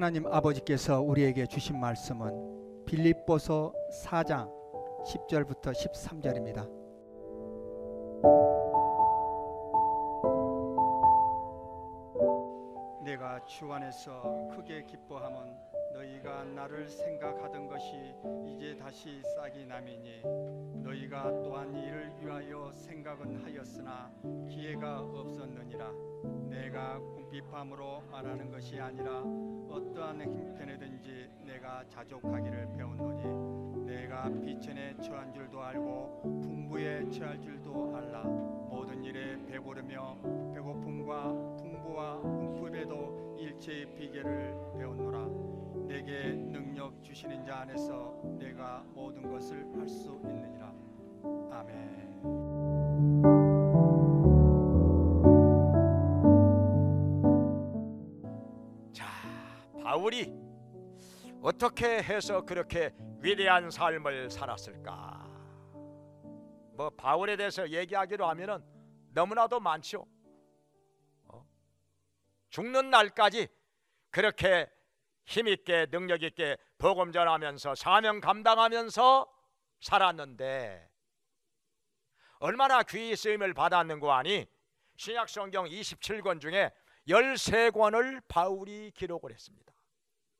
하나님 아버지께서 우리에게 주신 말씀은 빌립보서 4장 10절부터 13절입니다. 내가 주 안에서 크게 기뻐함은 너희가 나를 생각하던 것이 이제 다시 싹이 남이니 너희가 또한 이를 위하여 생각은 하였으나 기회가 없었느니라. 내가 궁핍함으로 말하는 것이 아니라 어떠한 형편에든지 내가 자족하기를 배웠노니 내가 비천에 처한 줄도 알고 풍부에 처할 줄도 알라. 모든 일에 배부르며 배고픔과 풍부와 궁핍에도 일체의 비결을 배웠노라. 내게 능력 주시는 자 안에서 내가 모든 것을 할 수 있느니라. 아멘. 바울이 어떻게 해서 그렇게 위대한 삶을 살았을까? 뭐 바울에 대해서 얘기하기로 하면은 너무나도 많죠. 죽는 날까지 그렇게 힘있게 능력있게 복음 전하면서 사명 감당하면서 살았는데 얼마나 귀히 쓰임을 받았는고 하니 신약 성경 27권 중에 13권을 바울이 기록을 했습니다.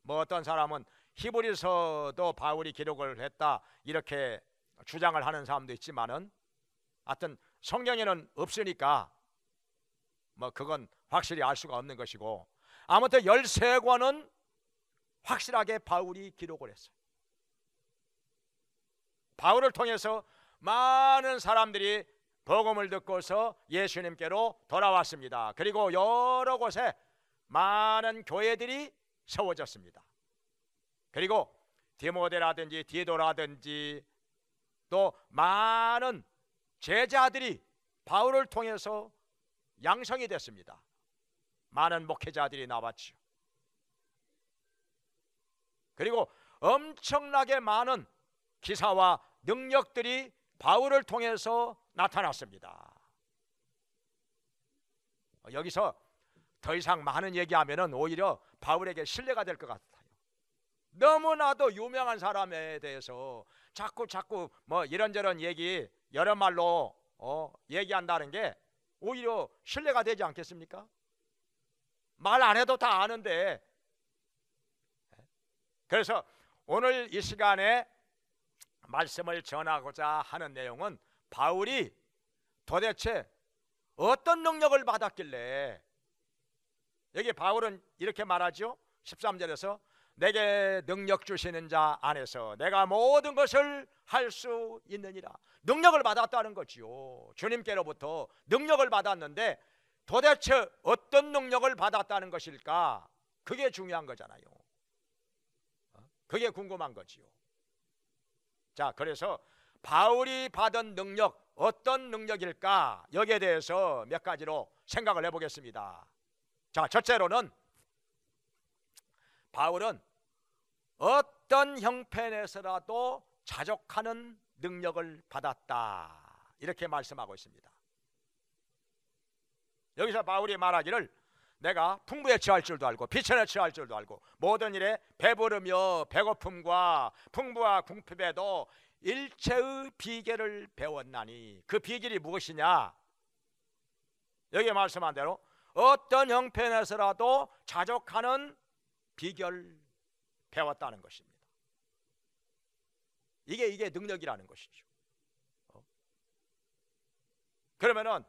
뭐 어떤 사람은 히브리서도 바울이 기록을 했다 이렇게 주장을 하는 사람도 있지만은 하여튼 성경에는 없으니까 뭐 그건 확실히 알 수가 없는 것이고 아무튼 13권은 확실하게 바울이 기록을 했어요. 바울을 통해서 많은 사람들이 복음을 듣고서 예수님께로 돌아왔습니다. 그리고 여러 곳에 많은 교회들이 세워졌습니다. 그리고 디모데라든지 디도라든지 또 많은 제자들이 바울을 통해서 양성이 됐습니다. 많은 목회자들이 나왔죠. 그리고 엄청나게 많은 기사와 능력들이 바울을 통해서 나타났습니다. 여기서 더 이상 많은 얘기하면은 오히려 바울에게 신뢰가 될 것 같아요. 너무나도 유명한 사람에 대해서 자꾸 뭐 이런저런 얘기 여러 말로 얘기한다는 게 오히려 신뢰가 되지 않겠습니까? 말 안 해도 다 아는데. 그래서 오늘 이 시간에 말씀을 전하고자 하는 내용은 바울이 도대체 어떤 능력을 받았길래, 여기 바울은 이렇게 말하죠. 13절에서 내게 능력 주시는 자 안에서 내가 모든 것을 할 수 있느니라. 능력을 받았다는 거지요. 주님께로부터 능력을 받았는데 도대체 어떤 능력을 받았다는 것일까? 그게 중요한 거잖아요. 그게 궁금한 거지요. 자, 그래서 바울이 받은 능력, 어떤 능력일까? 여기에 대해서 몇 가지로 생각을 해보겠습니다. 자, 첫째로는 바울은 어떤 형편에서라도 자족하는 능력을 받았다, 이렇게 말씀하고 있습니다. 여기서 바울이 말하기를 내가 풍부에 처할 줄도 알고 비천에 처할 줄도 알고 모든 일에 배부르며 배고픔과 풍부와 궁핍에도 일체의 비결을 배웠나니. 그 비결이 무엇이냐? 여기 말씀한 대로 어떤 형편에서라도 자족하는 비결 배웠다는 것입니다. 이게 능력이라는 것이죠. 그러면은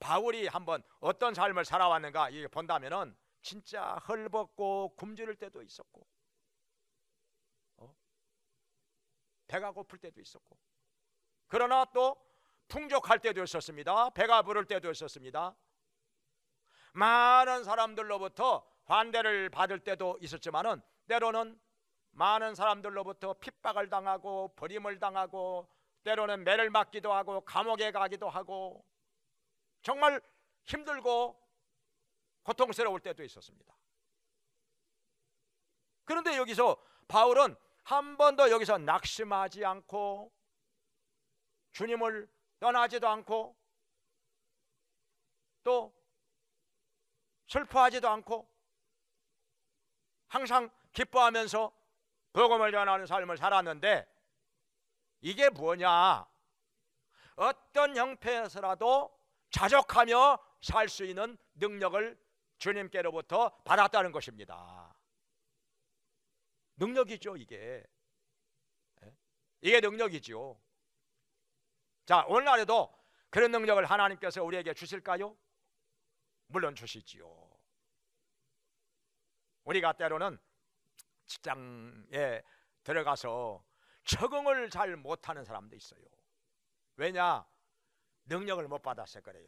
바울이 한번 어떤 삶을 살아왔는가 이게 본다면은 진짜 헐벗고 굶주릴 때도 있었고, 배가 고플 때도 있었고, 그러나 또 풍족할 때도 있었습니다. 배가 부를 때도 있었습니다. 많은 사람들로부터 환대를 받을 때도 있었지만은 때로는 많은 사람들로부터 핍박을 당하고 버림을 당하고 때로는 매를 맞기도 하고 감옥에 가기도 하고 정말 힘들고 고통스러울 때도 있었습니다. 그런데 여기서 바울은 한 번도 여기서 낙심하지 않고 주님을 떠나지도 않고 또 슬퍼하지도 않고 항상 기뻐하면서 복음을 전하는 삶을 살았는데 이게 뭐냐? 어떤 형편에서라도 자족하며 살 수 있는 능력을 주님께로부터 받았다는 것입니다. 능력이죠, 이게. 이게 능력이죠. 자, 오늘날에도 그런 능력을 하나님께서 우리에게 주실까요? 물론 주시지요. 우리가 때로는 직장에 들어가서 적응을 잘 못하는 사람도 있어요. 왜냐? 능력을 못 받아서 그래요.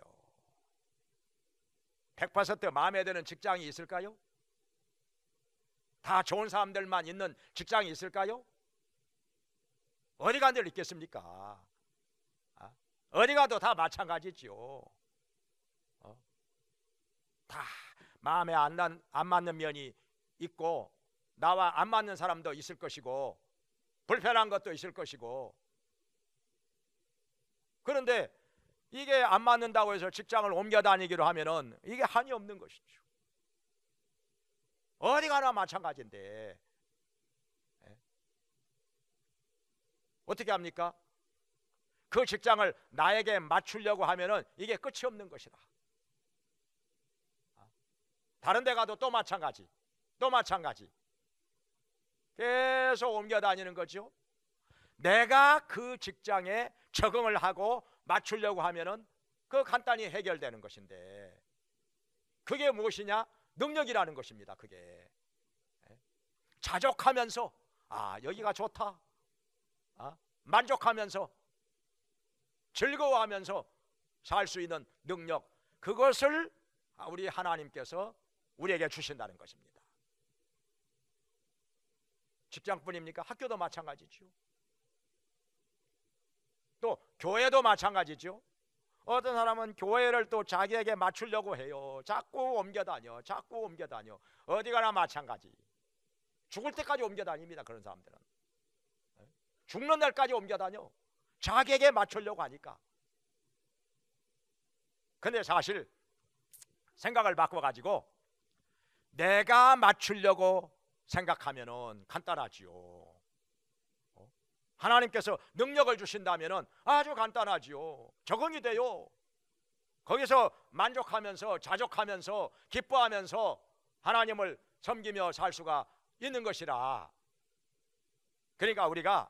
100% 마음에 드는 직장이 있을까요? 다 좋은 사람들만 있는 직장이 있을까요? 어디 간들 있겠습니까? 어디 가도 다 마찬가지죠. 다 마음에 안 맞는 면이 있고 나와 안 맞는 사람도 있을 것이고 불편한 것도 있을 것이고, 그런데 이게 안 맞는다고 해서 직장을 옮겨 다니기로 하면은 이게 한이 없는 것이죠. 어디 가나 마찬가지인데 어떻게 합니까? 그 직장을 나에게 맞추려고 하면은 이게 끝이 없는 것이다. 다른 데 가도 또 마찬가지, 또 마찬가지. 계속 옮겨 다니는 거죠. 내가 그 직장에 적응을 하고 맞추려고 하면은 그 간단히 해결되는 것인데, 그게 무엇이냐? 능력이라는 것입니다. 그게 자족하면서 여기가 좋다, 만족하면서 즐거워하면서 살 수 있는 능력, 그것을 우리 하나님께서 우리에게 주신다는 것입니다. 직장뿐입니까? 학교도 마찬가지죠. 또 교회도 마찬가지죠. 어떤 사람은 교회를 또 자기에게 맞추려고 해요. 자꾸 옮겨 다녀, 자꾸 옮겨 다녀. 어디 가나 마찬가지. 죽을 때까지 옮겨 다닙니다. 그런 사람들은 죽는 날까지 옮겨 다녀. 자기에게 맞추려고 하니까. 근데 사실 생각을 바꿔가지고 내가 맞추려고 생각하면은 간단하지요. 하나님께서 능력을 주신다면은 아주 간단하지요. 적응이 돼요. 거기서 만족하면서 자족하면서 기뻐하면서 하나님을 섬기며 살 수가 있는 것이라. 그러니까 우리가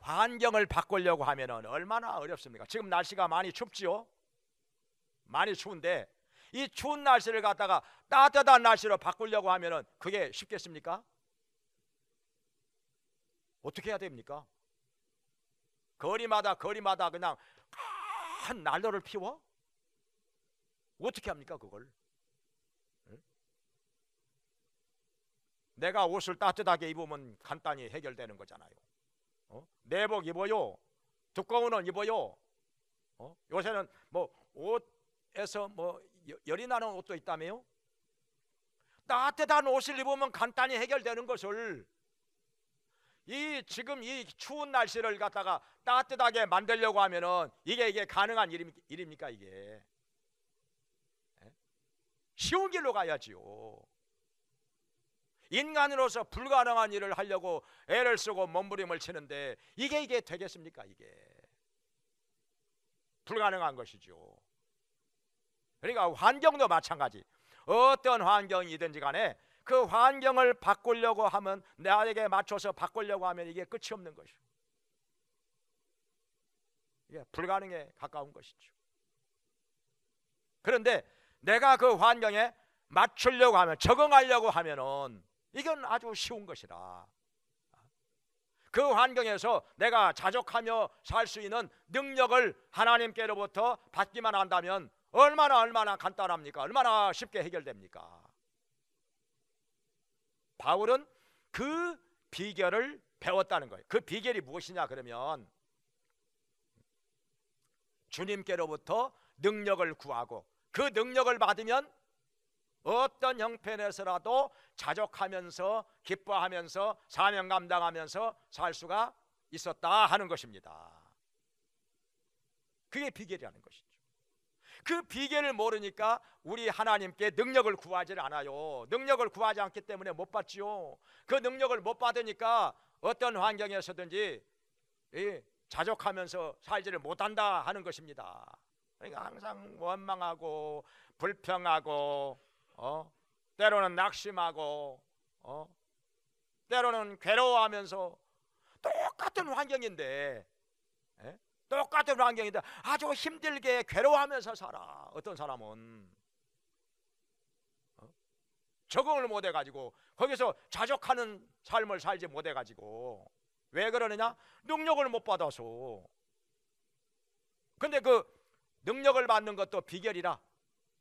환경을 바꾸려고 하면은 얼마나 어렵습니까? 지금 날씨가 많이 춥지요. 많이 추운데 이 추운 날씨를 갖다가 따뜻한 날씨로 바꾸려고 하면은 그게 쉽겠습니까? 어떻게 해야 됩니까? 거리마다 그냥 한 난로를 피워? 어떻게 합니까 그걸? 응? 내가 옷을 따뜻하게 입으면 간단히 해결되는 거잖아요. 내복 입어요. 두꺼운 옷 입어요. 요새는 뭐 옷에서 뭐 열이 나는 옷도 있다며요. 따뜻한 옷을 입으면 간단히 해결되는 것을 지금 이 추운 날씨를 갖다가 따뜻하게 만들려고 하면은 이게 가능한 일입니까? 이게 쉬운 길로 가야지요. 인간으로서 불가능한 일을 하려고 애를 쓰고 몸부림을 치는데 이게 되겠습니까? 이게 불가능한 것이죠. 그러니까 환경도 마찬가지. 어떤 환경이든지 간에 그 환경을 바꾸려고 하면, 나에게 맞춰서 바꾸려고 하면 이게 끝이 없는 것이죠. 이게 불가능에 가까운 것이죠. 그런데 내가 그 환경에 맞추려고 하면, 적응하려고 하면은 이건 아주 쉬운 것이라. 그 환경에서 내가 자족하며 살 수 있는 능력을 하나님께로부터 받기만 한다면 얼마나 간단합니까? 얼마나 쉽게 해결됩니까? 바울은 그 비결을 배웠다는 거예요. 그 비결이 무엇이냐 그러면 주님께로부터 능력을 구하고 그 능력을 받으면 어떤 형편에서라도 자족하면서 기뻐하면서 사명 감당하면서 살 수가 있었다 하는 것입니다. 그게 비결이라는 것이죠. 그 비결을 모르니까 우리 하나님께 능력을 구하지 않아요. 능력을 구하지 않기 때문에 못 받지요. 그 능력을 못 받으니까 어떤 환경에서든지 자족하면서 살지를 못한다 하는 것입니다. 그러니까 항상 원망하고 불평하고 때로는 낙심하고 때로는 괴로워하면서 똑같은 환경인데 똑같은 환경인데 아주 힘들게 괴로워하면서 살아. 어떤 사람은 적응을 못해가지고 거기서 자족하는 삶을 살지 못해가지고 왜 그러느냐? 능력을 못 받아서. 근데 그 능력을 받는 것도 비결이라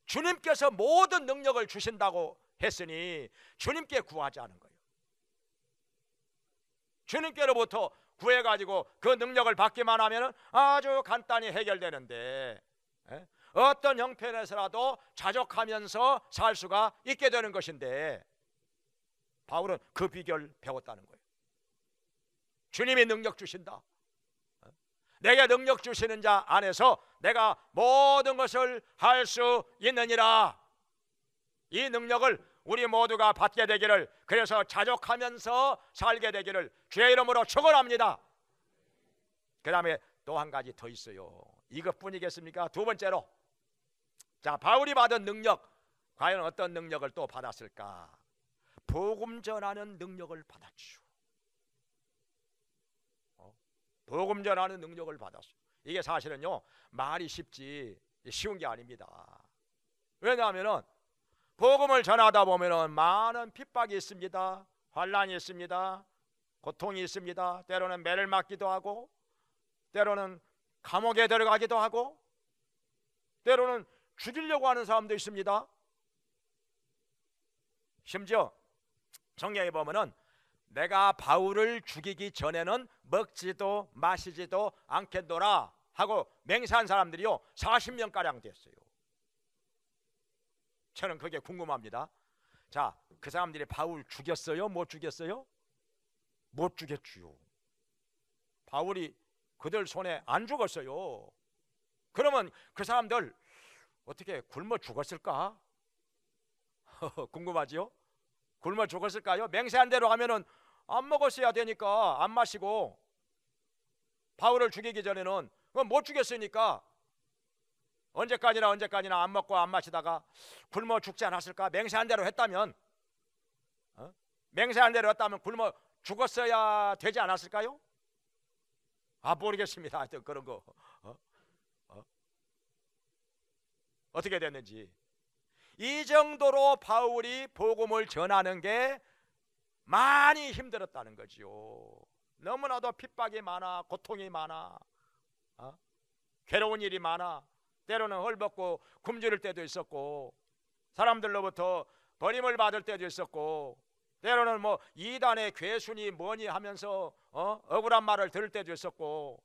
주님께서 모든 능력을 주신다고 했으니 주님께 구하지 않은 거예요. 주님께로부터 구해가지고 그 능력을 받기만 하면 아주 간단히 해결되는데 어떤 형편에서라도 자족하면서 살 수가 있게 되는 것인데 바울은 그 비결 배웠다는 거예요. 주님이 능력 주신다. 내게 능력 주시는 자 안에서 내가 모든 것을 할 수 있느니라. 이 능력을 우리 모두가 받게 되기를, 그래서 자족하면서 살게 되기를 주의 이름으로 축원합니다. 그 다음에 또 한 가지 더 있어요. 이것뿐이겠습니까? 두 번째로, 자, 바울이 받은 능력, 과연 어떤 능력을 또 받았을까? 복음 전하는 능력을 받았죠. 복음 전하는 능력을 받았어요. 이게 사실은요, 말이 쉽지 쉬운 게 아닙니다. 왜냐하면 복음을 전하다 보면 많은 핍박이 있습니다. 환난이 있습니다. 고통이 있습니다. 때로는 매를 맞기도 하고, 때로는 감옥에 들어가기도 하고, 때로는 죽이려고 하는 사람도 있습니다. 심지어 성경에 보면은 내가 바울을 죽이기 전에는 먹지도 마시지도 않겠노라 하고 맹세한 사람들이요 40명가량 됐어요. 저는 그게 궁금합니다. 자, 그 사람들이 바울 죽였어요? 못 죽였어요? 못 죽였지요. 바울이 그들 손에 안 죽었어요. 그러면 그 사람들 어떻게 굶어 죽었을까? 궁금하지요? 굶어 죽었을까요? 맹세한 대로 하면은 안 먹었어야 되니까 안 마시고, 바울을 죽이기 전에는 못 죽였으니까 언제까지나 안 먹고 안 마시다가 굶어 죽지 않았을까? 맹세한 대로 했다면, 맹세한 대로 했다면 굶어 죽었어야 되지 않았을까요? 모르겠습니다. 하여튼 그런 거 어떻게 됐는지. 이 정도로 바울이 복음을 전하는 게 많이 힘들었다는 거지요. 너무나도 핍박이 많아, 고통이 많아, 괴로운 일이 많아, 때로는 헐벗고 굶주릴 때도 있었고, 사람들로부터 버림을 받을 때도 있었고, 때로는 뭐 이단의 괴순이 뭐니 하면서 억울한 말을 들을 때도 있었고,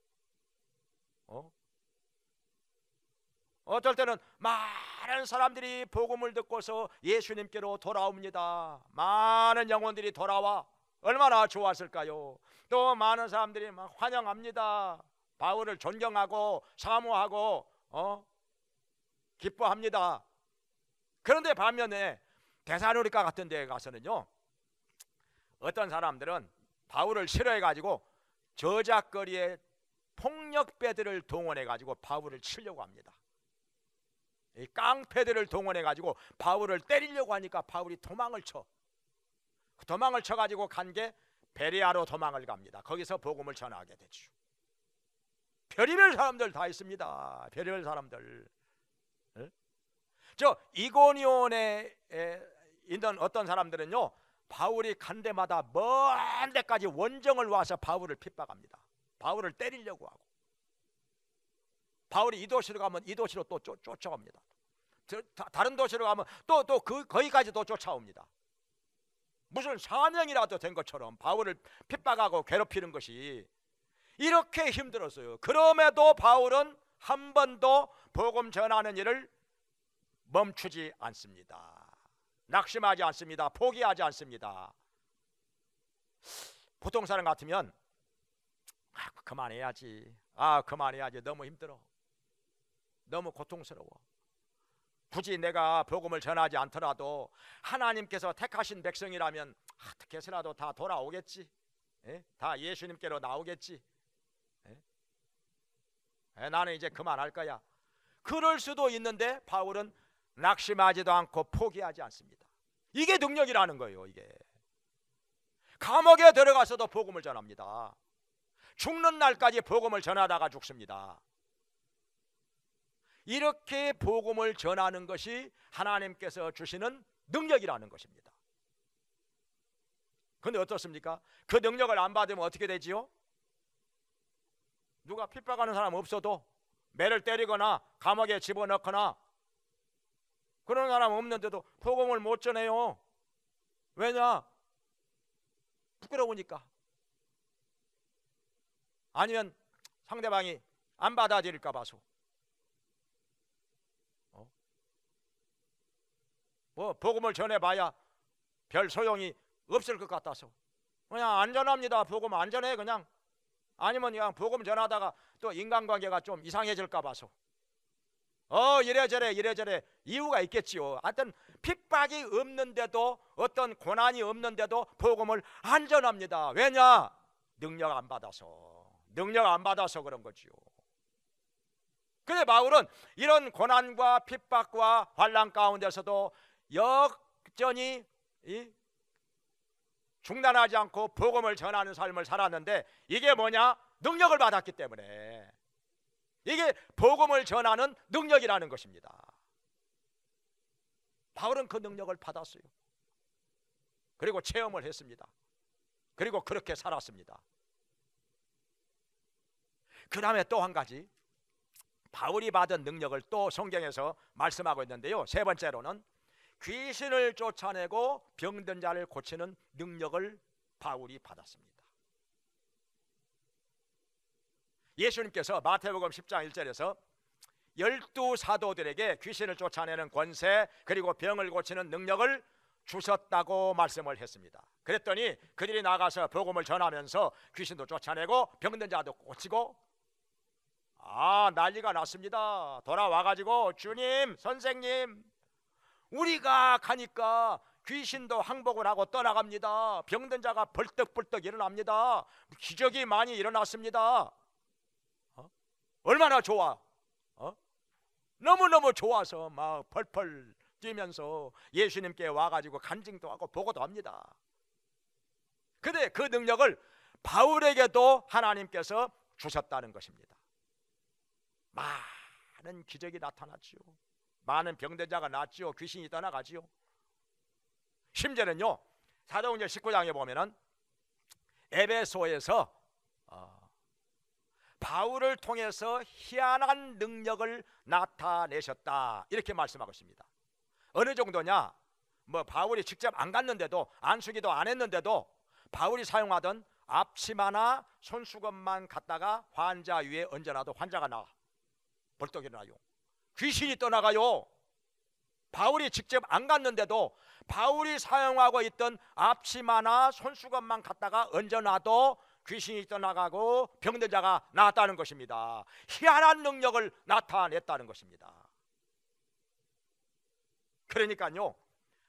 어떨 때는 많은 사람들이 복음을 듣고서 예수님께로 돌아옵니다. 많은 영혼들이 돌아와 얼마나 좋았을까요? 또 많은 사람들이 막 환영합니다. 바울을 존경하고 사모하고 기뻐합니다. 그런데 반면에 데살로니가 같은 데에 가서는요, 어떤 사람들은 바울을 싫어해가지고 저작거리에 폭력배들을 동원해가지고 바울을 치려고 합니다. 이 깡패들을 동원해가지고 바울을 때리려고 하니까 바울이 도망을 쳐. 도망을 쳐가지고 간 게 베레아로 도망을 갑니다. 거기서 복음을 전하게 되죠. 별의별 사람들 다 있습니다. 별의별 사람들. 저 이고니온에 있는 어떤 사람들은요, 바울이 간 데마다 먼 데까지 원정을 와서 바울을 핍박합니다. 바울을 때리려고 하고, 바울이 이 도시로 가면 이 도시로 또 쫓아옵니다. 다른 도시로 가면 또 거기까지 또 쫓아옵니다. 무슨 사명이라도 된 것처럼 바울을 핍박하고 괴롭히는 것이 이렇게 힘들었어요. 그럼에도 바울은 한 번도 복음 전하는 일을 멈추지 않습니다. 낙심하지 않습니다. 포기하지 않습니다. 보통 사람 같으면 그만해야지. 그만해야지. 너무 힘들어. 너무 고통스러워. 굳이 내가 복음을 전하지 않더라도 하나님께서 택하신 백성이라면 어떻게 해서라도 다 돌아오겠지. 예? 다 예수님께로 나오겠지. 예? 나는 이제 그만할 거야. 그럴 수도 있는데 바울은 낙심하지도 않고 포기하지 않습니다. 이게 능력이라는 거예요. 이게 감옥에 들어가서도 복음을 전합니다. 죽는 날까지 복음을 전하다가 죽습니다. 이렇게 복음을 전하는 것이 하나님께서 주시는 능력이라는 것입니다. 그런데 어떻습니까? 그 능력을 안 받으면 어떻게 되지요? 누가 핍박하는 사람 없어도 매를 때리거나 감옥에 집어넣거나 그런 사람 없는데도 복음을 못 전해요. 왜냐? 부끄러우니까. 아니면 상대방이 안 받아들일까 봐서. 뭐 복음을 전해봐야 별 소용이 없을 것 같아서 그냥 안전합니다. 복음 안전해. 그냥 아니면 그냥 복음 전하다가 또 인간관계가 좀 이상해질까 봐서 이래저래 이유가 있겠지요. 하여튼 핍박이 없는데도 어떤 고난이 없는데도 복음을 안전합니다. 왜냐? 능력 안 받아서 그런 거지요. 근데 바울은 이런 고난과 핍박과 환난 가운데서도 여전히 중단하지 않고 복음을 전하는 삶을 살았는데 이게 뭐냐? 능력을 받았기 때문에. 이게 복음을 전하는 능력이라는 것입니다. 바울은 그 능력을 받았어요. 그리고 체험을 했습니다. 그리고 그렇게 살았습니다. 그 다음에 또 한 가지 바울이 받은 능력을 또 성경에서 말씀하고 있는데요. 세 번째로는 귀신을 쫓아내고 병든 자를 고치는 능력을 바울이 받았습니다. 예수님께서 마태복음 10장 1절에서 12사도들에게 귀신을 쫓아내는 권세 그리고 병을 고치는 능력을 주셨다고 말씀을 했습니다. 그랬더니 그들이 나가서 복음을 전하면서 귀신도 쫓아내고 병든 자도 고치고 난리가 났습니다. 돌아와가지고 주님, 선생님, 우리가 가니까 귀신도 항복을 하고 떠나갑니다. 병든 자가 벌떡벌떡 일어납니다. 기적이 많이 일어났습니다. 얼마나 좋아? 너무너무 좋아서 막 펄펄 뛰면서 예수님께 와가지고 간증도 하고 보고도 합니다. 근데 그 능력을 바울에게도 하나님께서 주셨다는 것입니다. 많은 기적이 나타났지요. 많은 병든 자가 낫지요. 귀신이 떠나가지요. 심지어는요 사도행전 19장에 보면은 에베소에서 바울을 통해서 희한한 능력을 나타내셨다 이렇게 말씀하고 있습니다. 어느 정도냐? 뭐 바울이 직접 안 갔는데도 안수기도 안 했는데도 바울이 사용하던 앞치마나 손수건만 갖다가 환자 위에 얹어놔도 환자가 나와 벌떡 일어나요. 귀신이 떠나가요. 바울이 직접 안 갔는데도 바울이 사용하고 있던 앞치마나 손수건만 갖다가 얹어놔도 귀신이 떠나가고 병든 자가 나았다는 것입니다. 희한한 능력을 나타냈다는 것입니다. 그러니까요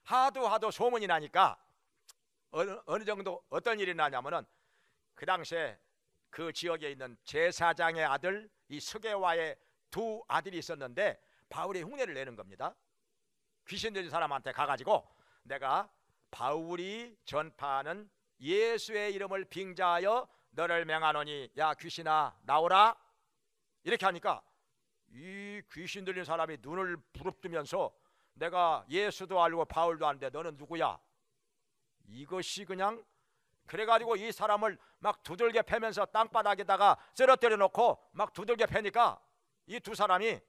하도 소문이 나니까 어느 정도 어떤 일이 나냐면은 그 당시에 그 지역에 있는 제사장의 아들 이 스게와의 두 아들이 있었는데 바울이 흉내를 내는 겁니다. 귀신 들린 사람한테 가가지고 내가 바울이 전파하는 예수의 이름을 빙자하여 너를 명하노니 야 귀신아 나오라 이렇게 하니까 이 귀신 들린 사람이 눈을 부릅뜨면서 내가 예수도 알고 바울도 아는데 너는 누구야? 이것이 그냥 그래가지고 이 사람을 막 두들겨 패면서 땅바닥에다가 쓰러뜨려 놓고 막 두들겨 패니까 이 두 사람이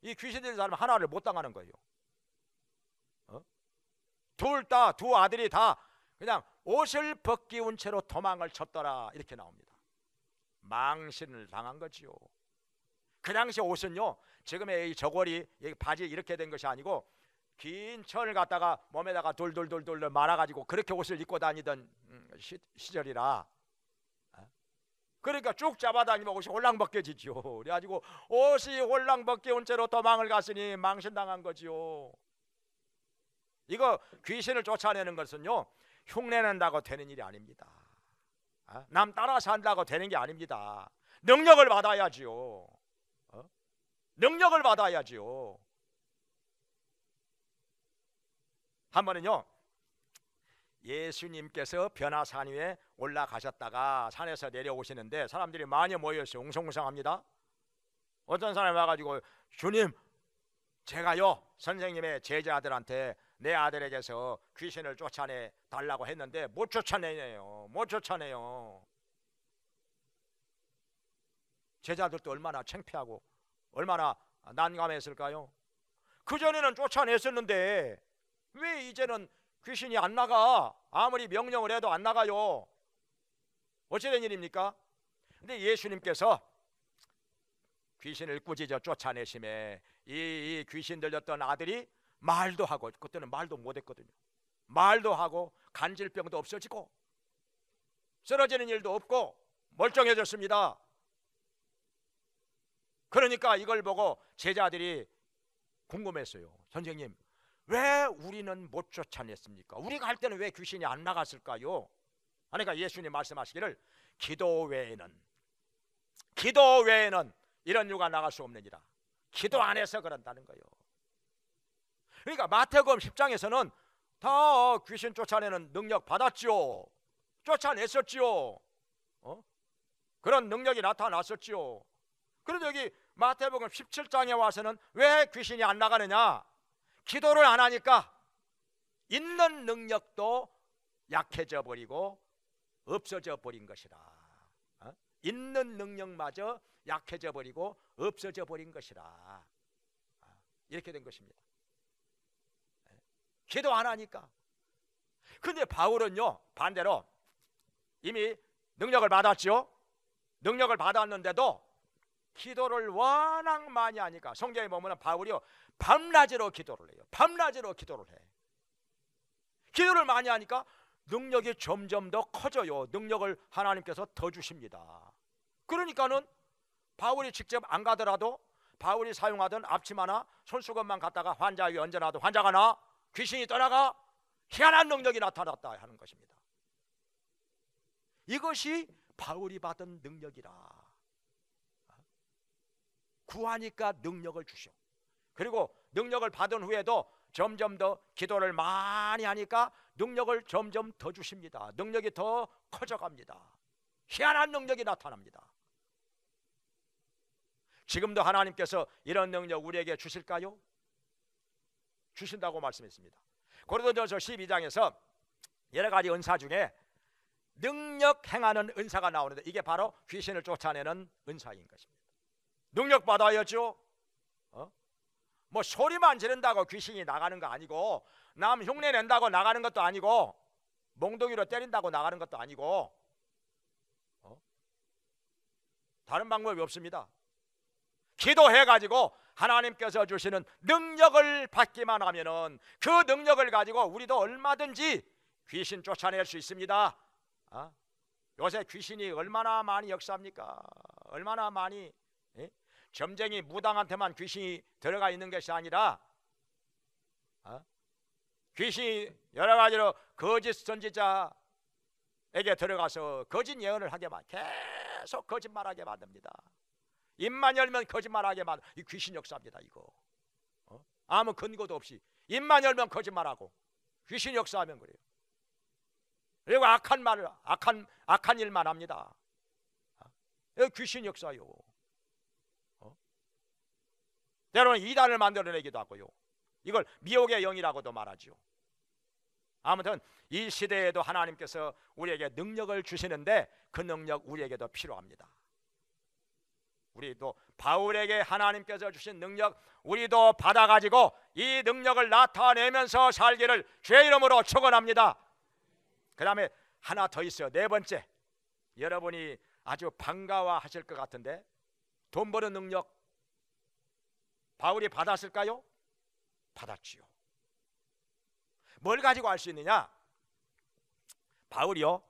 이 귀신 들린 사람 하나를 못 당하는 거예요. 두 아들이 다 그냥 옷을 벗기운 채로 도망을 쳤더라 이렇게 나옵니다. 망신을 당한 거지요. 그 당시 옷은요 지금의 이 저고리 바지 이렇게 된 것이 아니고 긴 천을 갖다가 몸에다가 돌돌 말아가지고 그렇게 옷을 입고 다니던 시절이라 그러니까 쭉 잡아다니면 옷이 홀랑 벗겨지죠. 그래가지고 옷이 홀랑 벗겨온 채로 도망을 갔으니 망신당한 거지요. 이거 귀신을 쫓아내는 것은요, 흉내낸다고 되는 일이 아닙니다. 남 따라서 한다고 되는 게 아닙니다. 능력을 받아야지요. 능력을 받아야지요. 한 번은요, 예수님께서 변화산 위에 올라가셨다가 산에서 내려오시는데 사람들이 많이 모여서 웅성웅성합니다. 어떤 사람이 와가지고, 주님, 제가요 선생님의 제자들한테 내 아들에게서 귀신을 쫓아내 달라고 했는데 못 쫓아내네요. 못 쫓아내요. 제자들도 얼마나 창피하고 얼마나 난감했을까요? 그전에는 쫓아냈었는데 왜 이제는 귀신이 안 나가? 아무리 명령을 해도 안 나가요. 어찌된 일입니까? 근데 예수님께서 귀신을 꾸짖어 쫓아내심에 이 귀신 들렸던 아들이 말도 하고, 그때는 말도 못했거든요. 말도 하고 간질병도 없어지고 쓰러지는 일도 없고 멀쩡해졌습니다. 그러니까 이걸 보고 제자들이 궁금했어요. 선생님, 왜 우리는 못 쫓아냈습니까? 우리가 할 때는 왜 귀신이 안 나갔을까요? 그러니까 예수님 말씀하시기를 기도 외에는 이런 유가 나갈 수 없느니라. 기도 안 해서 그런다는 거예요. 그러니까 마태복음 10장에서는 다 귀신 쫓아내는 능력 받았지요. 쫓아냈었지요. 그런 능력이 나타났었지요. 그런데 여기 마태복음 17장에 와서는 왜 귀신이 안 나가느냐? 기도를 안 하니까 있는 능력도 약해져 버리고 없어져 버린 것이라. 있는 능력마저 약해져 버리고 없어져 버린 것이라. 이렇게 된 것입니다. 기도 안 하니까. 근데 바울은요, 반대로 이미 능력을 받았죠. 능력을 받았는데도 기도를 워낙 많이 하니까 성경에 보면 바울이요, 밤낮으로 기도를 해요. 밤낮으로 기도를 해. 기도를 많이 하니까 능력이 점점 더 커져요. 능력을 하나님께서 더 주십니다. 그러니까는 바울이 직접 안 가더라도 바울이 사용하던 앞치마나 손수건만 갖다가 환자 위에 얹어놔도 환자가 나, 귀신이 떠나가, 희한한 능력이 나타났다 하는 것입니다. 이것이 바울이 받은 능력이라. 구하니까 능력을 주시오. 그리고 능력을 받은 후에도 점점 더 기도를 많이 하니까 능력을 점점 더 주십니다. 능력이 더 커져갑니다. 희한한 능력이 나타납니다. 지금도 하나님께서 이런 능력 우리에게 주실까요? 주신다고 말씀했습니다. 고린도전서 12장에서 여러 가지 은사 중에 능력 행하는 은사가 나오는데 이게 바로 귀신을 쫓아내는 은사인 것입니다. 능력 받아야죠. 뭐 소리만 지른다고 귀신이 나가는 거 아니고, 남 흉내 낸다고 나가는 것도 아니고, 몽둥이로 때린다고 나가는 것도 아니고, 다른 방법이 없습니다. 기도해가지고 하나님께서 주시는 능력을 받기만 하면은 그 능력을 가지고 우리도 얼마든지 귀신 쫓아낼 수 있습니다. 요새 귀신이 얼마나 많이 역사합니까? 얼마나 많이. 점쟁이 무당한테만 귀신이 들어가 있는 것이 아니라 귀신이 여러 가지로 거짓 선지자에게 들어가서 거짓 예언을 하게 계속 거짓말하게 만듭니다. 입만 열면 거짓말하게 만들. 이 귀신 역사입니다. 이거 아무 근거도 없이 입만 열면 거짓말하고 귀신 역사하면 그래요. 그리고 악한 말을 악한 일만 합니다. 귀신 역사요. 때로는 이단을 만들어내기도 하고요. 이걸 미혹의 영이라고도 말하죠. 아무튼 이 시대에도 하나님께서 우리에게 능력을 주시는데 그 능력 우리에게도 필요합니다. 우리도 바울에게 하나님께서 주신 능력 우리도 받아가지고 이 능력을 나타내면서 살기를 주의 이름으로 축원합니다. 그 다음에 하나 더 있어요. 네 번째, 여러분이 아주 반가워하실 것 같은데, 돈 버는 능력 바울이 받았을까요? 받았지요. 뭘 가지고 할 수 있느냐? 바울이요,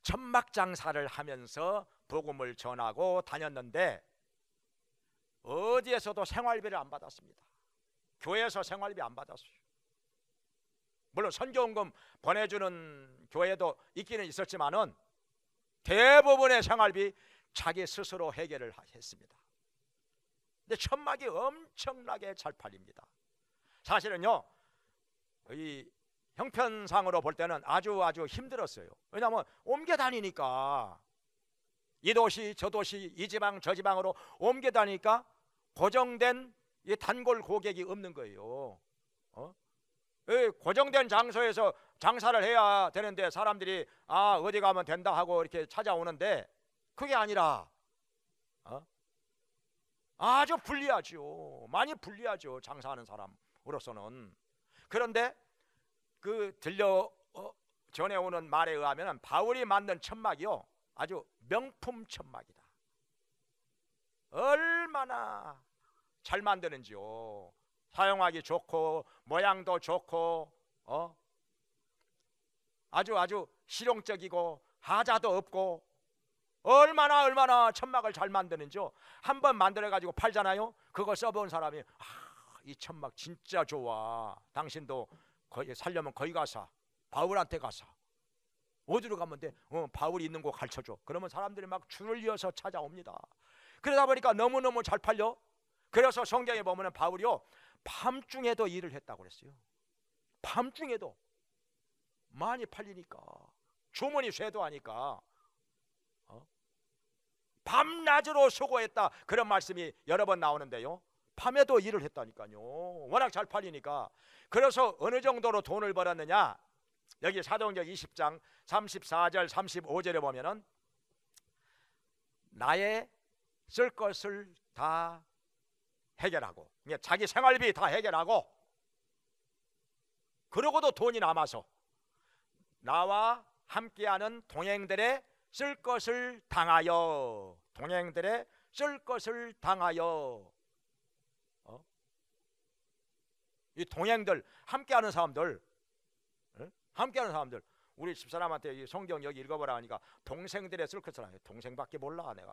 천막 장사를 하면서 복음을 전하고 다녔는데 어디에서도 생활비를 안 받았습니다. 교회에서 생활비 안 받았어요. 물론 선교원금 보내주는 교회도 있기는 있었지만은 대부분의 생활비 자기 스스로 해결을 했습니다. 근데 천막이 엄청나게 잘 팔립니다. 사실은요, 이 형편상으로 볼 때는 아주 힘들었어요. 왜냐하면 옮겨 다니니까 이 도시 저 도시 이 지방 저 지방으로 옮겨 다니니까 고정된 이 단골 고객이 없는 거예요. 고정된 장소에서 장사를 해야 되는데 사람들이 어디 가면 된다 하고 이렇게 찾아오는데 그게 아니라 아주 불리하죠. 많이 불리하죠. 장사하는 사람으로서는. 그런데 그 들려 전해오는 말에 의하면 바울이 만든 천막이요 아주 명품 천막이다. 얼마나 잘 만드는지요. 사용하기 좋고 모양도 좋고 아주 실용적이고 하자도 없고 얼마나 천막을 잘 만드는지요. 한번 만들어 가지고 팔잖아요. 그거 써본 사람이 이 천막 진짜 좋아. 당신도 거기 살려면 거기 가서 바울한테 가서 어디로 가면 돼? 바울이 있는 곳 가르쳐줘. 그러면 사람들이 막 줄을 이어서 찾아옵니다. 그러다 보니까 너무너무 잘 팔려. 그래서 성경에 보면 바울이요 밤중에도 일을 했다고 그랬어요. 밤중에도 많이 팔리니까 주머니 쇄도하니까 밤낮으로 수고했다 그런 말씀이 여러 번 나오는데요. 밤에도 일을 했다니까요. 워낙 잘 팔리니까. 그래서 어느 정도로 돈을 벌었느냐, 여기 사도행전 20장 34절 35절에 보면은 나의 쓸 것을 다 해결하고 자기 생활비 다 해결하고 그러고도 돈이 남아서 나와 함께하는 동행들의 쓸 것을 당하여 동행들의 쓸 것을 당하여 이 동행들 함께하는 사람들 우리 집사람한테 이 성경 여기 읽어보라 하니까 동생들의 쓸 것을 하냐. 동생밖에 몰라 내가.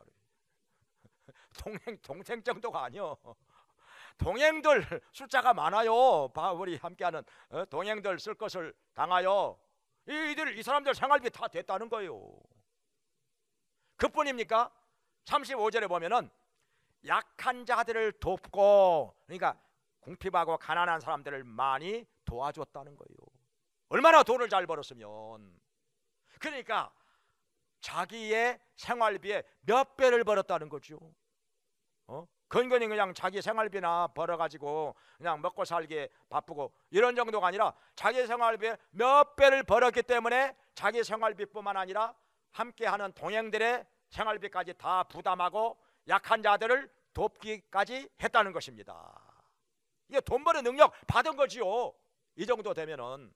동생 정도가 아니요. 동행들 숫자가 많아요. 바울이 함께하는 동행들 쓸 것을 당하여 이 사람들 생활비 다 됐다는 거예요. 그뿐입니까? 35절에 보면은 약한 자들을 돕고, 그러니까 궁핍하고 가난한 사람들을 많이 도와줬다는 거예요. 얼마나 돈을 잘 벌었으면. 그러니까 자기의 생활비에 몇 배를 벌었다는 거죠. 근근히 그냥 자기 생활비나 벌어가지고 그냥 먹고 살기에 바쁘고 이런 정도가 아니라 자기 생활비에 몇 배를 벌었기 때문에 자기 생활비뿐만 아니라 함께하는 동행들의 생활비까지 다 부담하고 약한 자들을 돕기까지 했다는 것입니다. 이게 돈 버는 능력 받은 거지요. 이 정도 되면은.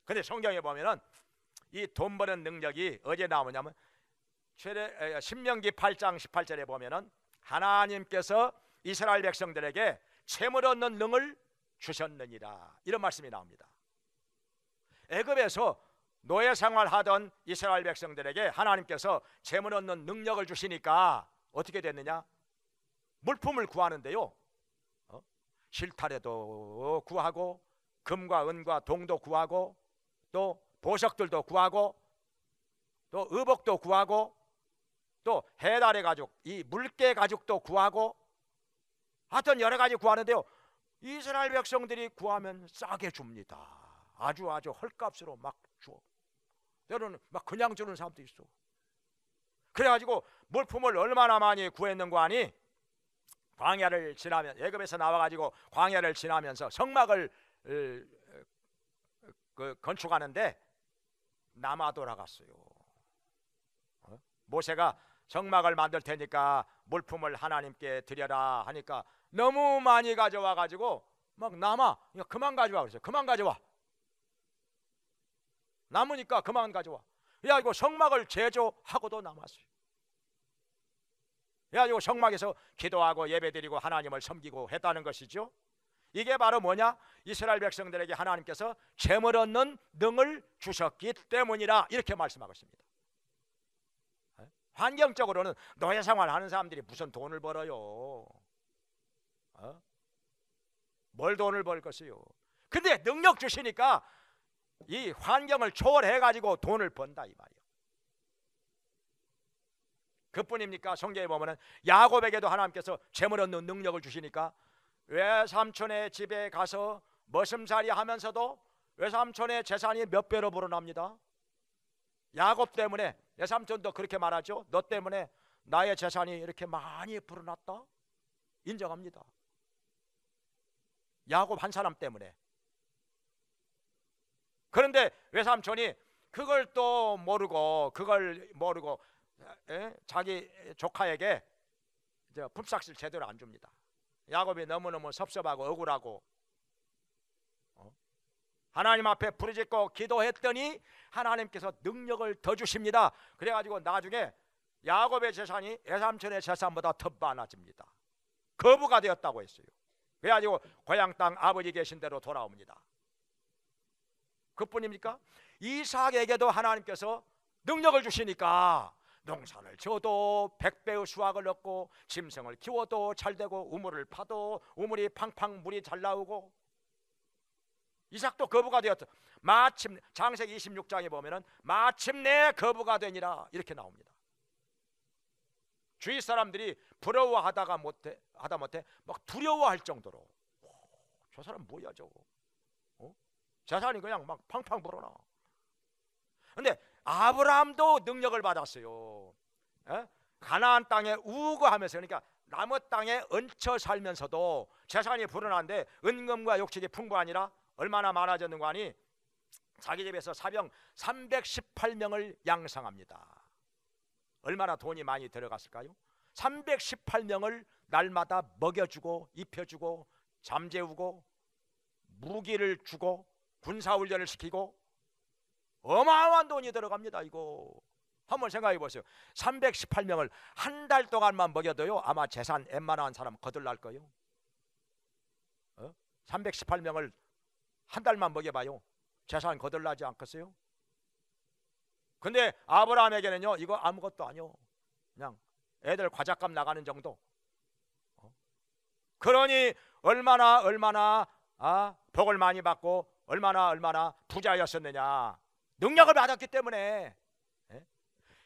근데 성경에 보면은 이 돈 버는 능력이 어디에 나오냐면 신명기 8장 18절에 보면은 하나님께서 이스라엘 백성들에게 재물 얻는 능을 주셨느니라 이런 말씀이 나옵니다. 애굽에서 노예 생활하던 이스라엘 백성들에게 하나님께서 재물 얻는 능력을 주시니까 어떻게 됐느냐? 물품을 구하는데요, 실타래도 구하고 금과 은과 동도 구하고 또 보석들도 구하고 또 의복도 구하고 또 해달의 가죽, 이 물개 가죽도 구하고 하여튼 여러 가지 구하는데요, 이스라엘 백성들이 구하면 싸게 줍니다. 아주 헐값으로 막 줘. 때로는 막 그냥 주는 사람도 있어. 그래가지고 물품을 얼마나 많이 구했는고 하니 광야를 지나면 애굽에서 나와가지고 광야를 지나면서 성막을 건축하는데 남아 돌아갔어요. 모세가 성막을 만들 테니까 물품을 하나님께 드려라 하니까 너무 많이 가져와 가지고 막 남아. 그만 가져와 그랬어요. 그만 가져와. 남으니까 그만 가져와. 그래가지고 성막을 제조하고도 남았어요. 그래가지고 성막에서 기도하고 예배드리고 하나님을 섬기고 했다는 것이죠. 이게 바로 뭐냐? 이스라엘 백성들에게 하나님께서 재물 얻는 능을 주셨기 때문이라 이렇게 말씀하고 있습니다. 환경적으로는 노예 생활하는 사람들이 무슨 돈을 벌어요? 뭘 돈을 벌 것이요? 근데 능력 주시니까 이 환경을 초월해 가지고 돈을 번다 이 말이에요. 그뿐입니까? 성경에 보면은 야곱에게도 하나님께서 재물 얻는 능력을 주시니까 외삼촌의 집에 가서 머슴살이 하면서도 외삼촌의 재산이 몇 배로 불어납니다. 야곱 때문에 외삼촌도 그렇게 말하죠. 너 때문에 나의 재산이 이렇게 많이 불어났다 인정합니다. 야곱 한 사람 때문에. 그런데 외삼촌이 그걸 또 모르고 자기 조카에게 품삯을 제대로 안 줍니다. 야곱이 너무너무 섭섭하고 억울하고 하나님 앞에 부르짖고 기도했더니 하나님께서 능력을 더 주십니다. 그래가지고 나중에 야곱의 재산이 외삼촌의 재산보다 더 많아집니다. 거부가 되었다고 했어요. 그래가지고 고향 땅 아버지 계신 대로 돌아옵니다. 그뿐입니까? 이삭에게도 하나님께서 능력을 주시니까 농사를 지어도 100배의 수확을 얻고 짐승을 키워도 잘 되고 우물을 파도 우물이 팡팡 물이 잘 나오고 이삭도 거부가 되었다. 마침 창세기 26장에 보면은 마침내 거부가 되니라 이렇게 나옵니다. 주위 사람들이 부러워하다 못해 막 두려워할 정도로 저 사람 뭐야 저거? 재산이 그냥 막 팡팡 불어나. 근데 아브라함도 능력을 받았어요. 가나안 땅에 우거하면서 그러니까 남의 땅에 얹혀 살면서도 재산이 불어나는데 은금과 욕식이 풍부하니라 얼마나 많아졌는가 하니 자기 집에서 사병 318명을 양성합니다. 얼마나 돈이 많이 들어갔을까요? 318명을 날마다 먹여주고 입혀주고 잠재우고 무기를 주고 군사훈련을 시키고 어마어마한 돈이 들어갑니다. 이거 한번 생각해 보세요. 318명을 한 달 동안만 먹여도요 아마 재산 웬만한 사람 거들날 거예요. 318명을 한 달만 먹여봐요. 재산 거들나지 않겠어요? 근데 아브라함에게는요 이거 아무것도 아니요. 그냥 애들 과자값 나가는 정도. 그러니 얼마나 복을 많이 받고 얼마나 부자였었느냐. 능력을 받았기 때문에.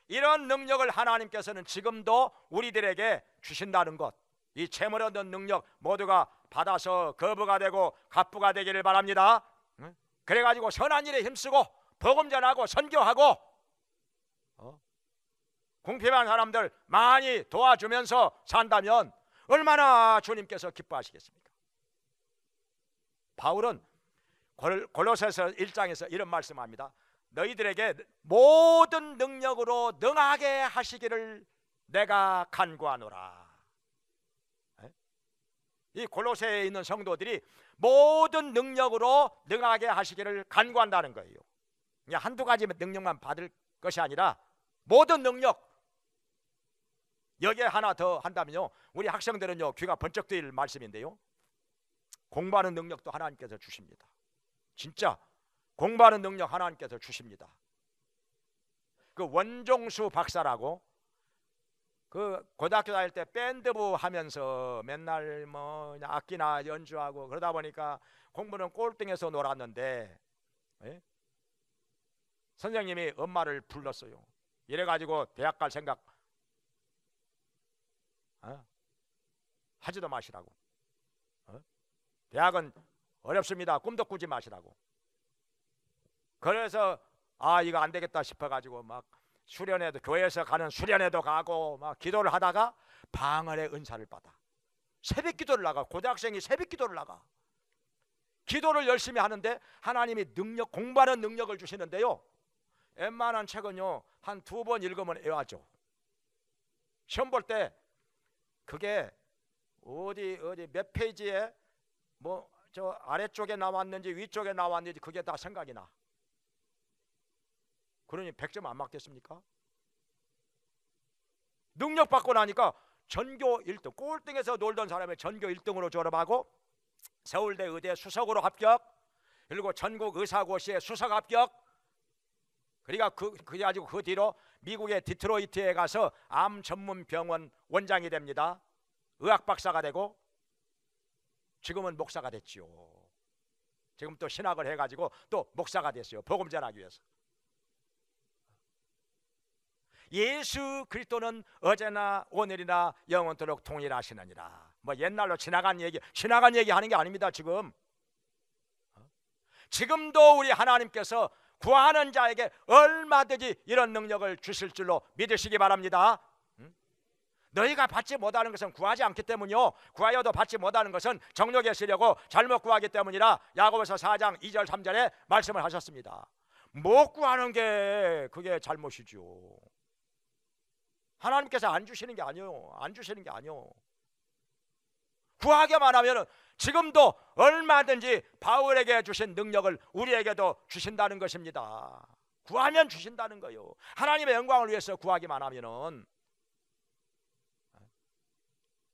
이런 능력을 하나님께서는 지금도 우리들에게 주신다는 것, 이 재물 얻는 능력 모두가 받아서 거부가 되고 갑부가 되기를 바랍니다. 그래가지고 선한 일에 힘쓰고 복음 전하고 선교하고 궁핍한 사람들 많이 도와주면서 산다면 얼마나 주님께서 기뻐하시겠습니까? 바울은 골로새서 1장에서 이런 말씀합니다. 너희들에게 모든 능력으로 능하게 하시기를 내가 간구하노라. 이 골로새에 있는 성도들이 모든 능력으로 능하게 하시기를 간구한다는 거예요. 그냥 한두 가지 능력만 받을 것이 아니라 모든 능력. 여기에 하나 더 한다면요 우리 학생들은요 귀가 번쩍 뜨일 말씀인데요 공부하는 능력도 하나님께서 주십니다. 진짜 공부하는 능력 하나님께서 주십니다. 그 원종수 박사라고 그 고등학교 다닐 때 밴드부 하면서 맨날 뭐 악기나 연주하고 그러다 보니까 공부는 꼴등해서 놀았는데 선생님이 엄마를 불렀어요. 이래가지고 대학 갈 생각 하지도 마시라고. 대학은 어렵습니다. 꿈도 꾸지 마시라고. 그래서 이거 안 되겠다 싶어가지고 막 수련회도 교회에서 가는 수련회도 가고 막 기도를 하다가 방언의 은사를 받아. 새벽 기도를 나가. 고등학생이 새벽 기도를 나가. 기도를 열심히 하는데 하나님이 능력 공부하는 능력을 주시는데요. 웬만한 책은요 한 2번 읽으면 애와죠. 시험 볼 때 그게 어디 몇 페이지에 뭐 저 아래쪽에 나왔는지 위쪽에 나왔는지 그게 다 생각이 나. 그러니 100점 안 맞겠습니까? 능력 받고 나니까 전교 1등 꼴등에서 놀던 사람이 전교 1등으로 졸업하고 서울대 의대 수석으로 합격, 그리고 전국 의사고시에 수석 합격. 그러니까 그래가지고 그 뒤로 미국의 디트로이트에 가서 암 전문 병원 원장이 됩니다. 의학 박사가 되고 지금은 목사가 됐지요. 지금 또 신학을 해가지고 또 목사가 됐어요. 복음 전하기 위해서. 예수 그리스도는 어제나 오늘이나 영원토록 동일하시느니라. 뭐 옛날로 지나간 얘기 하는 게 아닙니다. 지금도 우리 하나님께서 구하는 자에게 얼마든지 이런 능력을 주실 줄로 믿으시기 바랍니다. 너희가 받지 못하는 것은 구하지 않기 때문이요, 구하여도 받지 못하는 것은 정욕에 쓰려고 잘못 구하기 때문이라 야고보서 4장 2절 3절에 말씀을 하셨습니다. 못 구하는 게 그게 잘못이죠. 하나님께서 안 주시는 게 아니에요. 구하기만 하면 지금도 얼마든지 바울에게 주신 능력을 우리에게도 주신다는 것입니다. 구하면 주신다는 거예요. 하나님의 영광을 위해서 구하기만 하면은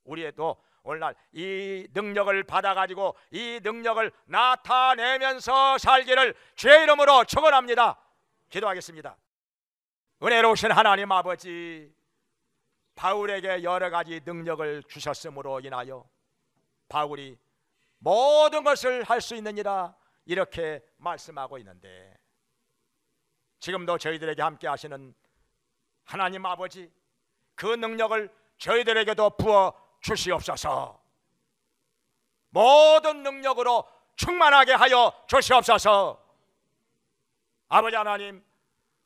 우리도 오늘날 이 능력을 받아가지고 이 능력을 나타내면서 살기를 주의 이름으로 축원합니다. 기도하겠습니다. 은혜로우신 하나님 아버지, 바울에게 여러 가지 능력을 주셨으므로 인하여 바울이 모든 것을 할 수 있느니라 이렇게 말씀하고 있는데, 지금도 저희들에게 함께 하시는 하나님 아버지, 그 능력을 저희들에게도 부어 주시옵소서. 모든 능력으로 충만하게 하여 주시옵소서. 아버지 하나님,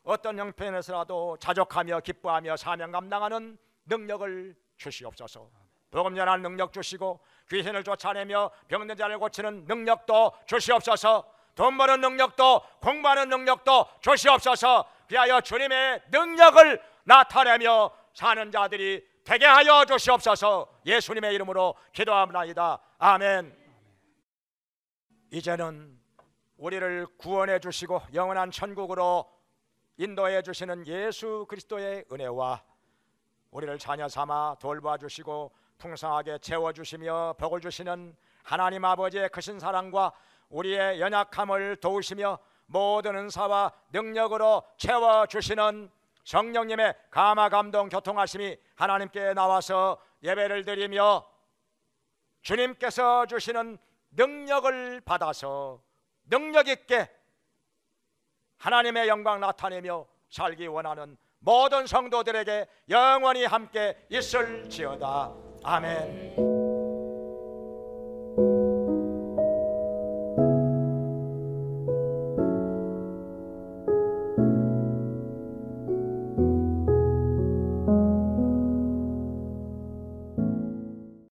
어떤 형편에서라도 자족하며 기뻐하며 사명 감당하는 능력을 주시옵소서. 복음 전하는 능력 주시고, 귀신을 쫓아내며 병든 자를 고치는 능력도 주시옵소서. 돈 버는 능력도, 공부하는 능력도 주시옵소서. 그리하여 주님의 능력을 나타내며 사는 자들이 되게 하여 주시옵소서. 예수님의 이름으로 기도합니다. 아멘. 이제는 우리를 구원해 주시고 영원한 천국으로 인도해 주시는 예수 그리스도의 은혜와 우리를 자녀 삼아 돌봐 주시고 풍성하게 채워 주시며 복을 주시는 하나님 아버지의 크신 사랑과 우리의 연약함을 도우시며 모든 은사와 능력으로 채워 주시는 성령님의 감화 감동 교통하심이 하나님께 나와서 예배를 드리며 주님께서 주시는 능력을 받아서 능력 있게 하나님의 영광 나타내며 살기 원하는 모든 성도들에게 영원히 함께 있을지어다. 아멘.